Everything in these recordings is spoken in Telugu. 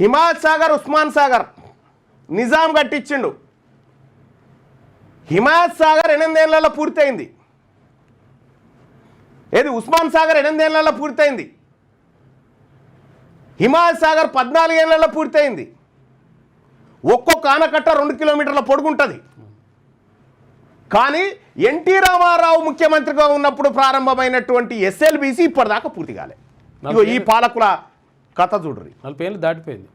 హిమాయత్ సాగర్, ఉస్మాన్ సాగర్ నిజాం కట్టించిండు. హిమాయత్ సాగర్ 8 ఏళ్లలో పూర్తయింది. ఏది ఉస్మాన్ సాగర్ 8 ఏళ్లలో పూర్తయింది. హిమాయత్ సాగర్ 14 ఏళ్లలో పూర్తయింది. ఒక్కొక్క ఆనకట్ట 2 కిలోమీటర్ల పొడుగుంటుంది. కానీ ఎన్టీ రామారావు ముఖ్యమంత్రిగా ఉన్నప్పుడు ప్రారంభమైనటువంటి ఎస్ఎల్బీసీ ఇప్పటిదాకా పూర్తి కాలే. ఈ పాలకుల కథ చూడ్రి. 40 ఏళ్ళు దాటిపోయింది.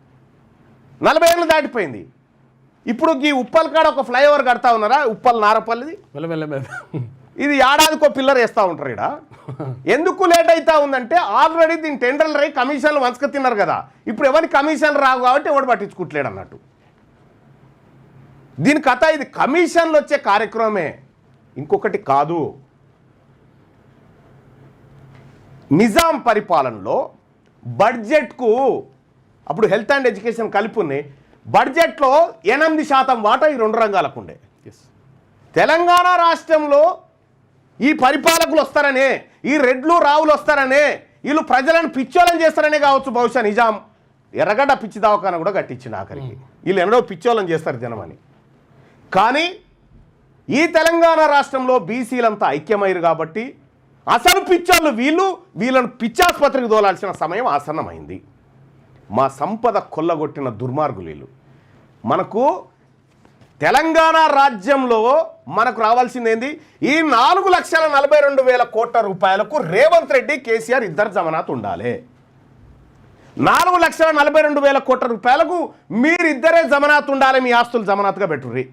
40 ఏళ్ళు దాటిపోయింది. ఇప్పుడు ఈ ఉప్పల్ కాడ ఒక ఫ్లైఓవర్ కడతా ఉన్నారా, ఉప్పల్ నారపల్లిది. ఇది ఏడాదికో పిల్లర్ వేస్తూ ఉంటారు. ఇక్కడ ఎందుకు లేట్ అవుతా ఉందంటే ఆల్రెడీ దీని టెండర్లు రై కమిషన్లు వంచక తిన్నారు కదా. ఇప్పుడు ఎవరికి కమిషన్లు రావు కాబట్టి ఎవడు పట్టించుకుంటలేడు అన్నట్టు దీని కథ. ఇది కమిషన్లు వచ్చే కార్యక్రమమే, ఇంకొకటి కాదు. నిజాం పరిపాలనలో బడ్జెట్కు అప్పుడు హెల్త్ అండ్ ఎడ్యుకేషన్ కలిపి ఉన్నాయి. బడ్జెట్లో 8% వాటా ఈ 2 రంగాలకు ఉండే. తెలంగాణ రాష్ట్రంలో ఈ పరిపాలకులు వస్తారనే, ఈ రెడ్లు రావులు వస్తారనే, వీళ్ళు ప్రజలను పిచ్చోళ్ళని చేస్తారనే కావచ్చు. బహుశా నిజాం ఎర్రగడ్డ పిచ్చి దవాఖాన కూడా కట్టించింది ఆఖరికి. వీళ్ళు ఎన్నడో పిచ్చోళ్ళని చేస్తారు జనమని. కానీ ఈ తెలంగాణ రాష్ట్రంలో బీసీలంతా ఐక్యమయ్యారు కాబట్టి అసలు పిచ్చోళ్ళు వీళ్ళను పిచ్చాసుపత్రికి దోలాల్సిన సమయం ఆసన్నమైంది. మా సంపద కొల్లగొట్టిన దుర్మార్గులు వీళ్ళు. మనకు తెలంగాణ రాజ్యంలో మనకు రావాల్సింది ఏంది? ఈ 4,42,000 కోట్ల రూపాయలకు రేవంత్ రెడ్డి, కేసీఆర్ ఇద్దరు జమానత్ ఉండాలి. 4,42,000 కోట్ల రూపాయలకు మీరిద్దరే జమానత్ ఉండాలి. మీ ఆస్తులు జమానత్గా పెట్టుర్రి.